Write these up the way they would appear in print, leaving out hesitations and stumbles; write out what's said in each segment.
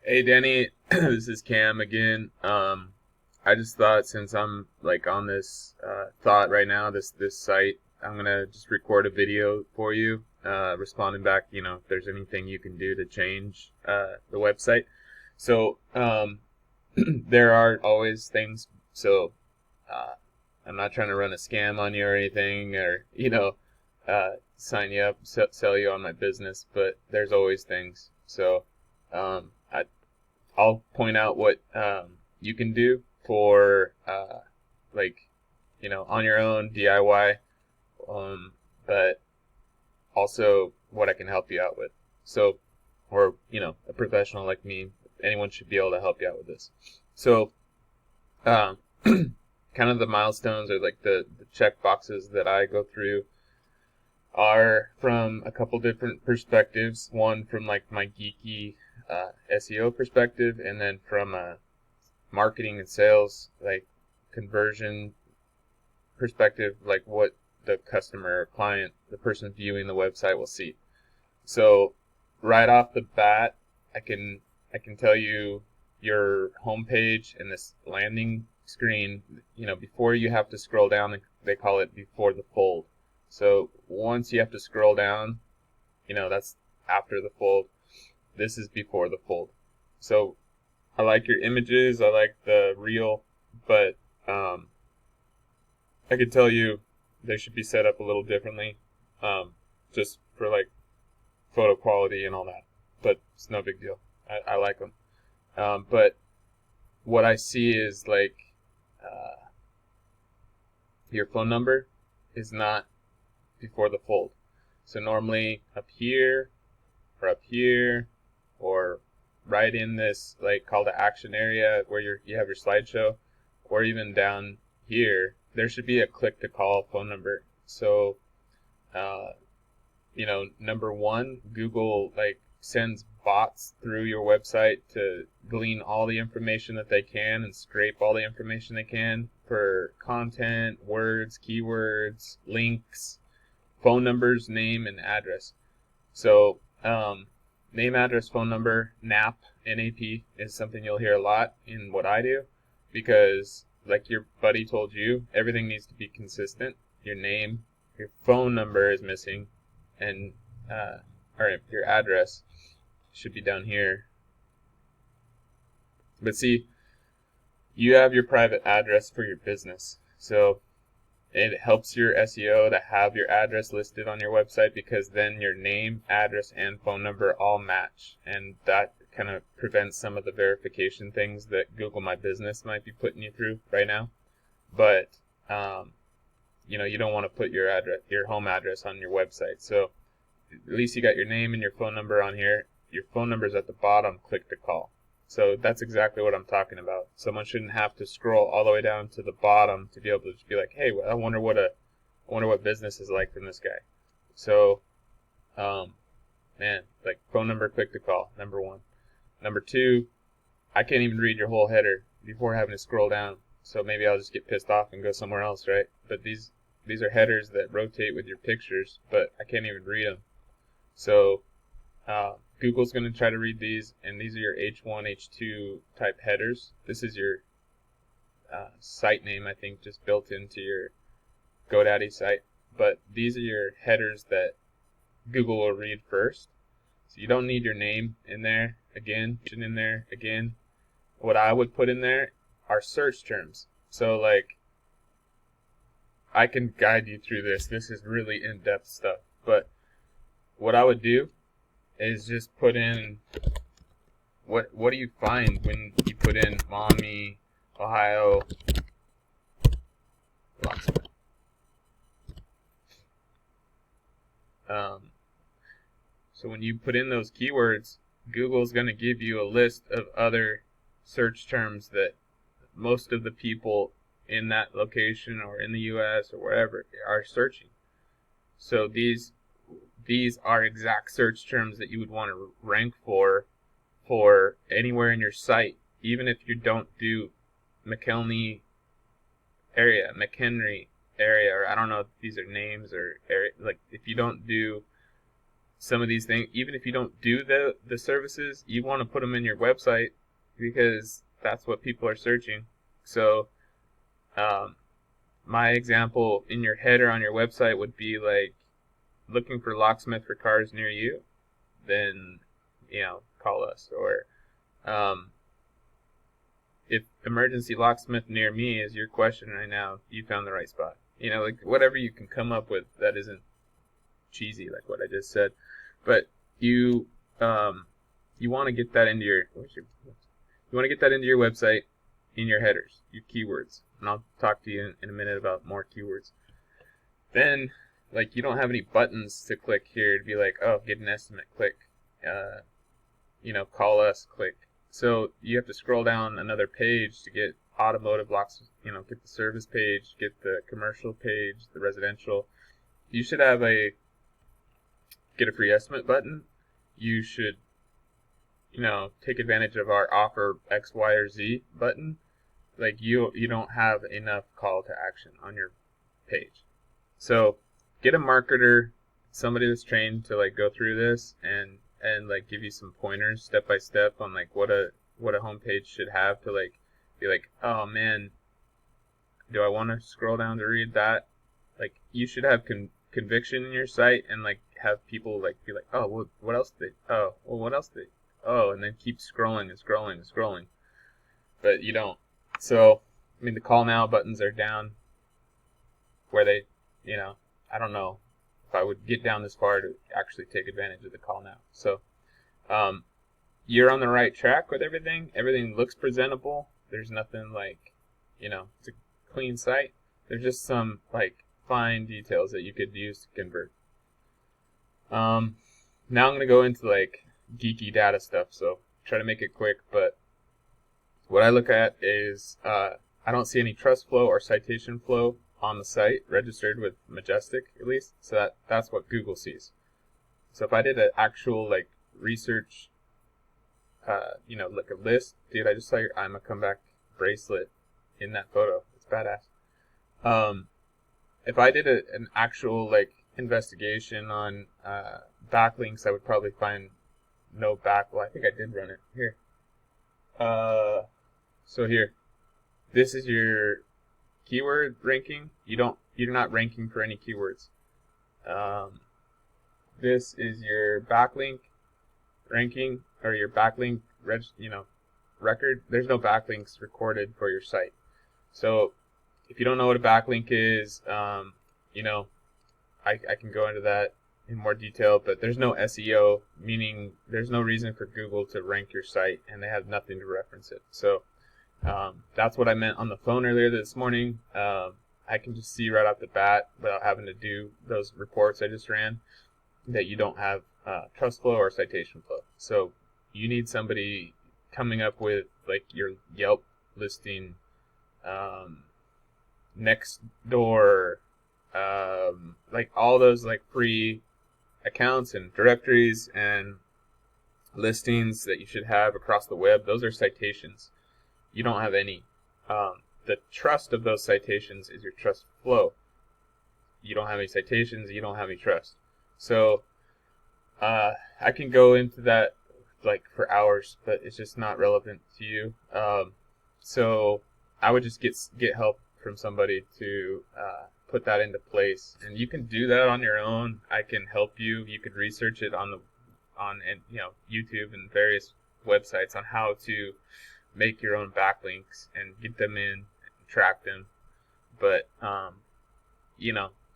Hey Danny, this is Cam again. I just thought since I'm like on this thought right now, this site, I'm gonna just record a video for you, responding back. If there's anything you can do to change the website. So there are always things. So I'm not trying to run a scam on you or anything, or sign you up, sell you on my business. But there's always things. So I'll point out what you can do for like on your own DIY, but also what I can help you out with. So, or a professional like me, anyone should be able to help you out with this. So, um, kind of the milestones or like the check boxes that I go through are from a couple different perspectives. One from like my geeky SEO perspective, and then from a marketing and sales, like conversion perspective, like what the customer or client, the person viewing the website will see. So right off the bat, I can tell you your homepage and this landing screen, before you have to scroll down, they call it before the fold. So once you have to scroll down, that's after the fold. This is before the fold. So I like your images. I like the reel, but I could tell you they should be set up a little differently, just for like photo quality and all that. But it's no big deal. I like them. But what I see is like your phone number is not before the fold. So normally up here or right in this like call to action area where you have your slideshow, or even down here, there should be a click to call phone number. So number one, Google like sends bots through your website to glean all the information that they can and scrape all the information they can for content, words, keywords, links, phone numbers, name, and address. So name, address, phone number, NAP, NAP is something you'll hear a lot in what I do, because like your buddy told you, everything needs to be consistent. Your name, your phone number is missing, and or your address should be down here. But see, you have your private address for your business, so it helps your SEO to have your address listed on your website, because then your name, address, and phone number all match, and that kind of prevents some of the verification things that Google My Business might be putting you through right now. But you don't want to put your home address on your website. So at least you got your name and your phone number on here. Your phone number is at the bottom, click to call. So that's exactly what I'm talking about. Someone shouldn't have to scroll all the way down to the bottom to be able to just be like, hey, I wonder what business is like from this guy. So, man, like phone number, click to call, number one. Number two, I can't even read your whole header before having to scroll down. So maybe I'll just get pissed off and go somewhere else, right? But these are headers that rotate with your pictures, but I can't even read them. So Google's going to try to read these, and these are your H1, H2 type headers. This is your site name, I think, just built into your GoDaddy site. But these are your headers that Google will read first. So you don't need your name in there again. What I would put in there are search terms. So like, I can guide you through this. This is really in-depth stuff. But what I would do is just put in what do you find when you put in Maumee, Ohio, Locksmiths. So when you put in those keywords, Google's going to give you a list of other search terms that most of the people in that location or in the US or wherever are searching. So these are exact search terms that you would want to rank for anywhere in your site, even if you don't do McHenry area, or I don't know if these are names or area, like if you don't do some of these things, even if you don't do the services, you want to put them in your website because that's what people are searching. So my example in your header on your website would be like looking for locksmith for cars near you, then call us. Or if emergency locksmith near me is your question right now, you found the right spot. Like whatever you can come up with that isn't cheesy like what I just said. But you want to get that into your website in your headers, your keywords. And I'll talk to you in a minute about more keywords. Then, like, you don't have any buttons to click here to be like, oh, get an estimate, click. Call us, click. So you have to scroll down another page to get automotive locks, get the service page, get the commercial page, the residential. You should have a get a free estimate button. You should, take advantage of our offer X, Y, or Z button. Like you don't have enough call to action on your page. So get a marketer, somebody that's trained to like go through this and like give you some pointers step by step on like what a homepage should have to like be like, oh man, do I want to scroll down to read that? Like you should have conviction in your site and like have people like be like, oh, well, what else did they? Oh, well, what else did they? Oh, and then keep scrolling and scrolling and scrolling. But you don't. So, I mean, the call now buttons are down where they, I don't know if I would get down this far to actually take advantage of the call now. So, you're on the right track with everything. Everything looks presentable. There's nothing like, it's a clean site. There's just some like fine details that you could use to convert. Now I'm going to go into like geeky data stuff. So try to make it quick, but what I look at is I don't see any trust flow or citation flow on the site registered with Majestic, at least. So that's what Google sees. So if I did an actual like research, like a list, dude, I just saw your I'm a Comeback bracelet in that photo. It's badass. If I did an actual like investigation on backlinks, I would probably find no back. Well, I think I did run it here. So here, this is your keyword ranking. You're not ranking for any keywords. This is your backlink ranking or your backlink record. There's no backlinks recorded for your site. So if you don't know what a backlink is, I can go into that in more detail, but there's no SEO, meaning there's no reason for Google to rank your site, and they have nothing to reference it. So that's what I meant on the phone earlier this morning. I can just see right off the bat, without having to do those reports I just ran, that you don't have trust flow or citation flow. So you need somebody coming up with like your Yelp listing, next door, like all those like free accounts and directories and listings that you should have across the web. Those are citations. You don't have any. The trust of those citations is your trust flow. You don't have any citations, you don't have any trust. So I can go into that like for hours, but it's just not relevant to you. So I would just get help from somebody to put that into place, and you can do that on your own. I can help you. You could research it on YouTube and various websites on how to make your own backlinks and get them in and track them. But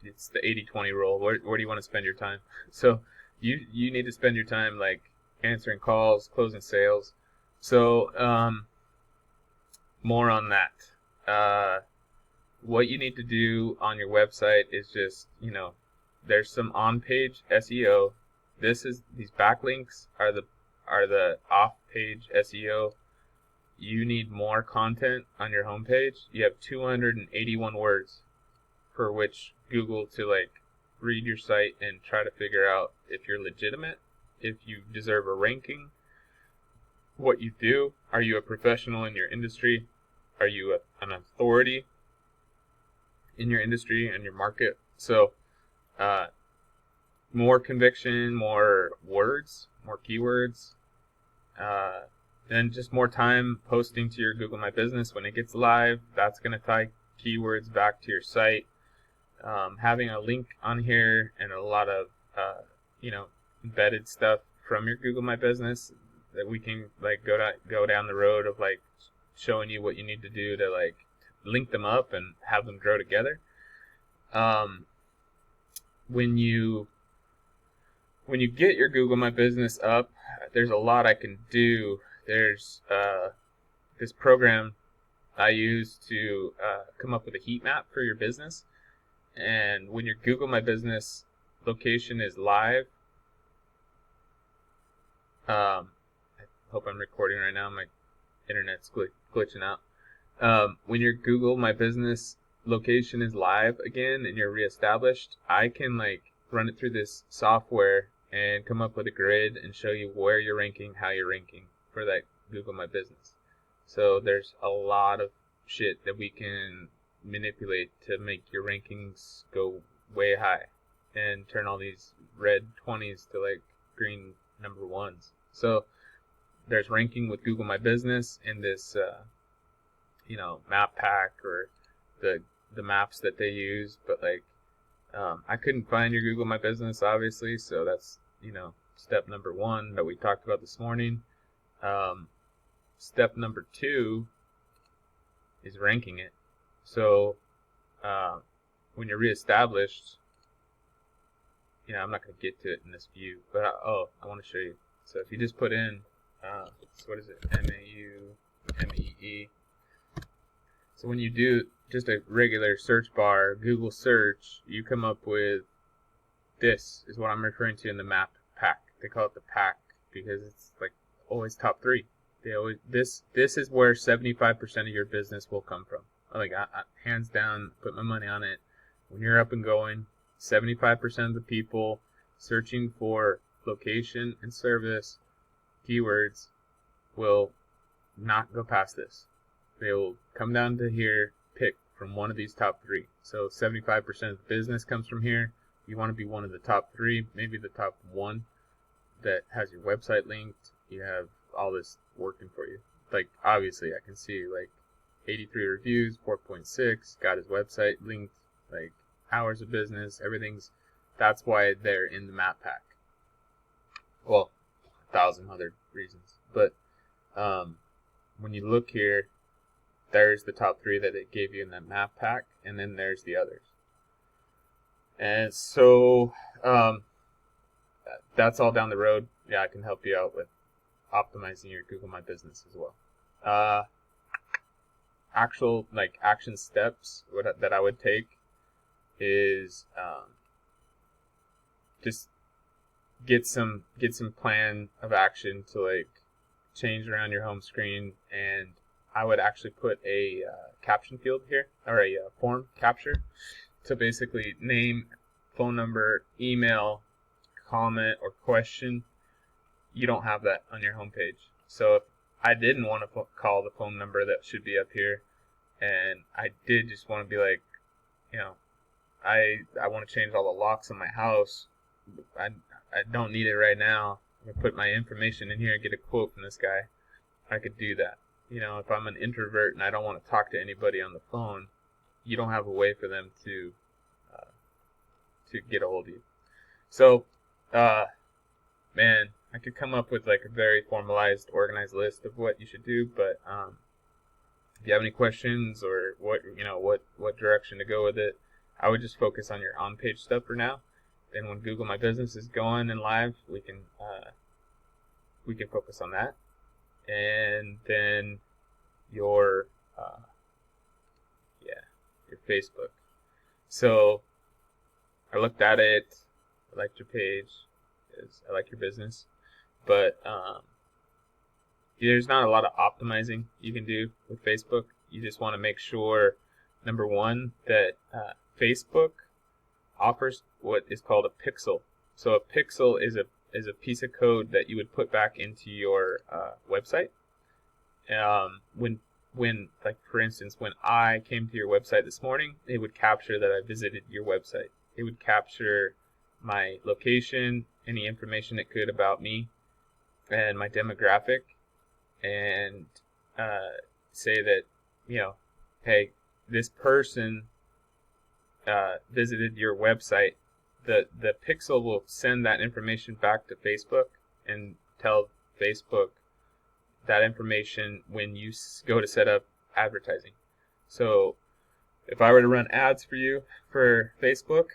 it's the 80-20 rule. Where do you want to spend your time? So you need to spend your time like answering calls, closing sales. So more on that. What you need to do on your website is just, there's some on-page SEO. These backlinks are the off-page SEO. You need more content on your homepage. You have 281 words for which Google to like read your site and try to figure out if you're legitimate, if you deserve a ranking, what you do. Are you a professional in your industry? Are you an authority in your industry and your market? So more conviction, more words, more keywords, and just more time posting to your Google My Business when it gets live. That's going to tie keywords back to your site. Having a link on here and a lot of embedded stuff from your Google My Business that we can like go down the road of like showing you what you need to do to like link them up and have them grow together. When you get your Google My Business up, there's a lot I can do. There's this program I use to come up with a heat map for your business. And when your Google My Business location is live, I hope I'm recording right now. My internet's glitching out. When your Google My Business location is live again and you're reestablished, I can like run it through this software and come up with a grid and show you where you're ranking, how you're ranking for that Google My Business. So there's a lot of shit that we can manipulate to make your rankings go way high and turn all these red 20s to like green number 1s. So there's ranking with Google My Business in this map pack or the maps that they use, but like I couldn't find your Google My Business obviously, so that's step number 1 that we talked about this morning. Step number 2 is ranking it. So when you're reestablished, I'm not going to get to it in this view, but I want to show you. So if you just put in, so what is it, Maumee. So when you do just a regular search bar, Google search, you come up with this is what I'm referring to in the map pack. They call it the pack because it's like always top 3. This is where 75% of your business will come from. Like I hands down, put my money on it. When you're up and going, 75% of the people searching for location and service keywords will not go past this. They will come down to here, pick from one of these top 3. So 75% of the business comes from here. You want to be one of the top 3, maybe the top 1 that has your website linked. You have all this working for you. Like obviously I can see like 83 reviews, 4.6, got his website linked, like hours of business, that's why they're in the map pack. Well, 1,000 other reasons. But when you look here, there's the top 3 that it gave you in that map pack, and then there's the others. And so that's all down the road. Yeah, I can help you out with optimizing your Google My Business as well. Actual like action steps that I would take is just get some plan of action to like change around your home screen, and I would actually put a caption field here or a form capture to basically name, phone number, email, comment, or question. You don't have that on your homepage. So if I didn't want to call the phone number that should be up here, and I did just want to be like, I want to change all the locks in my house. I don't need it right now. I'm going to put my information in here and get a quote from this guy. I could do that. If I'm an introvert and I don't want to talk to anybody on the phone, you don't have a way for them to get a hold of you. So, man, I could come up with like a very formalized, organized list of what you should do, but if you have any questions or what direction to go with it, I would just focus on your on-page stuff for now. Then when Google My Business is going and live, we can focus on that. And then your Facebook. So I looked at it. I liked your page. I like your business, but there's not a lot of optimizing you can do with Facebook. You just want to make sure, number 1, that Facebook offers what is called a pixel. So a pixel is a piece of code that you would put back into your website. When like for instance, when I came to your website this morning, it would capture that I visited your website. It would capture my location, any information it could about me and my demographic, and say that, hey, this person visited your website. The pixel will send that information back to Facebook and tell Facebook that information when you go to set up advertising. So if I were to run ads for you for Facebook,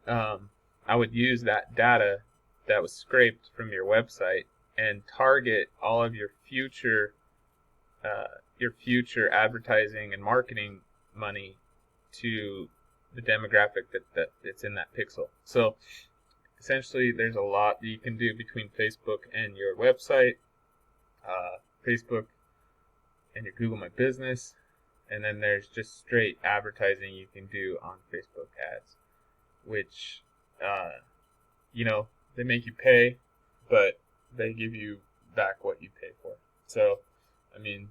I would use that data that was scraped from your website and target all of your future advertising and marketing money to the demographic that's in that pixel. So essentially, there's a lot that you can do between Facebook and your website, Facebook and your Google My Business, and then there's just straight advertising you can do on Facebook ads, which they make you pay, but they give you back what you pay for. So, I mean,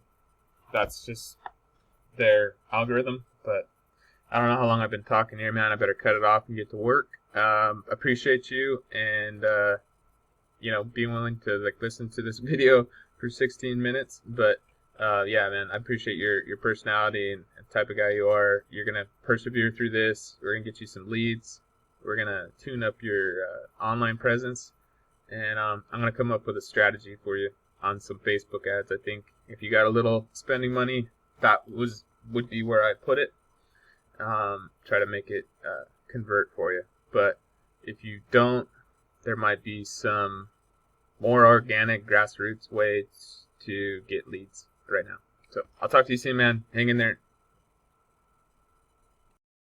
that's just their algorithm, but I don't know how long I've been talking here, man. I better cut it off and get to work. Appreciate you, and being willing to listen to this video for 16 minutes. But yeah, man, I appreciate your personality and the type of guy you are. You're gonna persevere through this. We're gonna get you some leads. We're gonna tune up your online presence, and I'm gonna come up with a strategy for you on some Facebook ads. I think if you got a little spending money, that would be where I put it. Try to make it convert for you. But if you don't, there might be some more organic grassroots ways to get leads right now. So I'll talk to you soon, man. Hang in there.